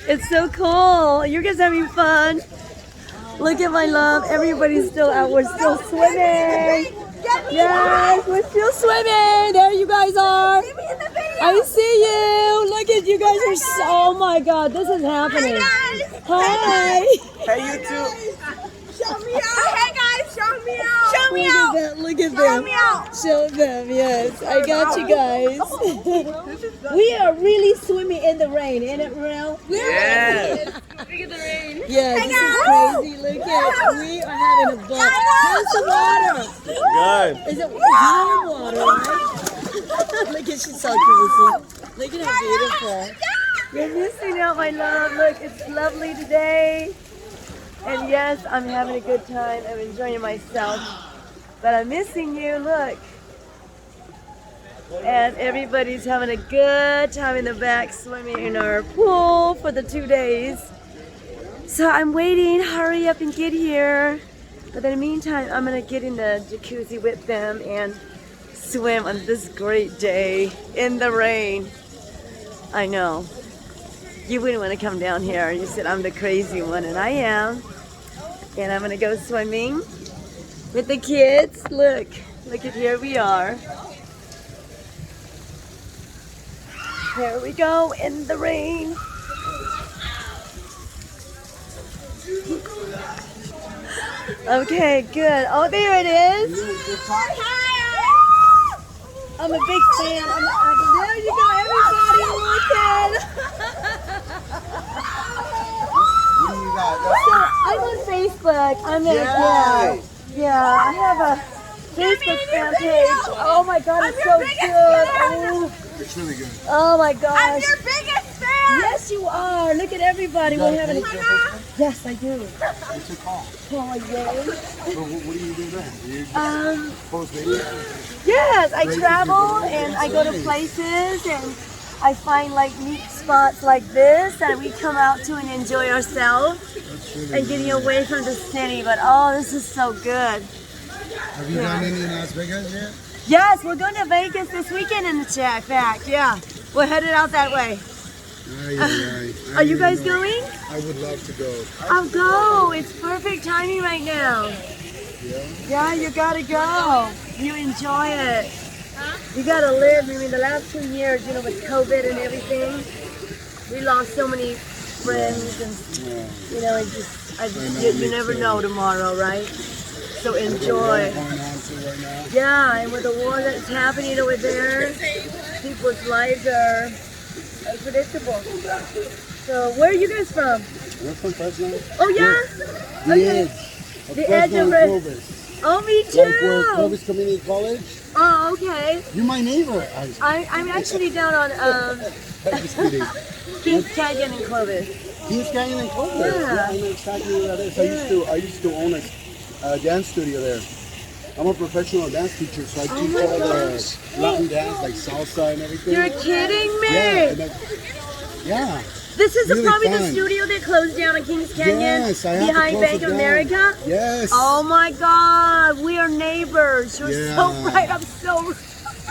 It's so cool. You guys having fun? Look at my love. Everybody's still out. We're still swimming. Yes, we're still swimming. There you guys are. I see you. Look at you guys are so, oh my God, this is happening. Hi. Hey, you too. Show me out. Hey guys, show me out. Show me out. Look at Show them. me out. Show them, yes. I got you guys. We are really swimming in the rain, isn't it, real? Yeah. Look at the rain. Yes, this is crazy. Look at we are having a ball. How's the water? Good. Is it warm water, right? Look at she's so crazy. Look at how beautiful. You're missing out, my love. Look, it's lovely today. And yes, I'm having a good time. I'm enjoying myself. But I'm missing you, look. And everybody's having a good time in the back swimming in our pool for the 2 days. So I'm waiting, hurry up and get here. But in the meantime, I'm gonna get in the jacuzzi with them and swim on this great day in the rain. I know. You wouldn't want to come down here. You said I'm the crazy one, and I am. And I'm gonna go swimming with the kids. Look at here we are. Here we go in the rain. Okay, good. Oh, there it is. I'm a big fan. There you go, everybody. So I'm on Facebook. Yeah, I have a Facebook fan page. Oh my God, it's so good. Oh. It's really good. Oh my gosh. I'm your biggest fan. Yes, you are. Look at everybody. We're having a... Yes, I do. What's it called? Oh, yay. So what do you do then? Do you post videos? Yes, I travel and I go to places and I find like neat spots like this that we come out to and enjoy ourselves and getting away from the city. But oh, this is so good. Have you done any in Las Vegas yet? Yes, we're going to Vegas this weekend in the fact. Yeah, we're headed out that way. Are you guys going? I would love to go. I'll go. It's perfect timing right now. Yeah, you gotta go. You enjoy it. You gotta live. I mean, the last 2 years, you know, with COVID and everything, we lost so many friends, and you know, you never know tomorrow, right? So enjoy. Yeah, and with the war that's happening over there, people's lives are unpredictable. So, where are you guys from? We're from Fresno. Oh yeah. The edge of Fresno. Oh, me too. Like where Clovis Community College. Oh, okay. You're my neighbor. I'm actually down on Just kidding. Kings Canyon and Clovis. Kings Canyon and Clovis. Yeah. I know exactly where that is. I used to own a dance studio there. I'm a professional dance teacher, so I teach all the Latin dance, like salsa and everything. You're kidding me. Yeah. This is really probably the fun. studio that closed down in Kings Canyon Yes, I have to behind close Bank it of down. America. Yes. Oh my God, we are neighbors. You're so right. I'm so.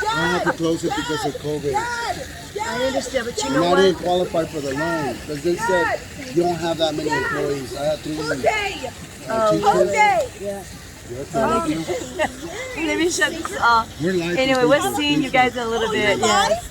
I have to close it because of COVID. I understand, but you know I what? didn't qualify for the loan because they said you don't have that many employees. I had 3 teachers. Yeah. Thank you. Let me shut this off. We're live. Anyway, we'll see you guys in a little bit. Yeah.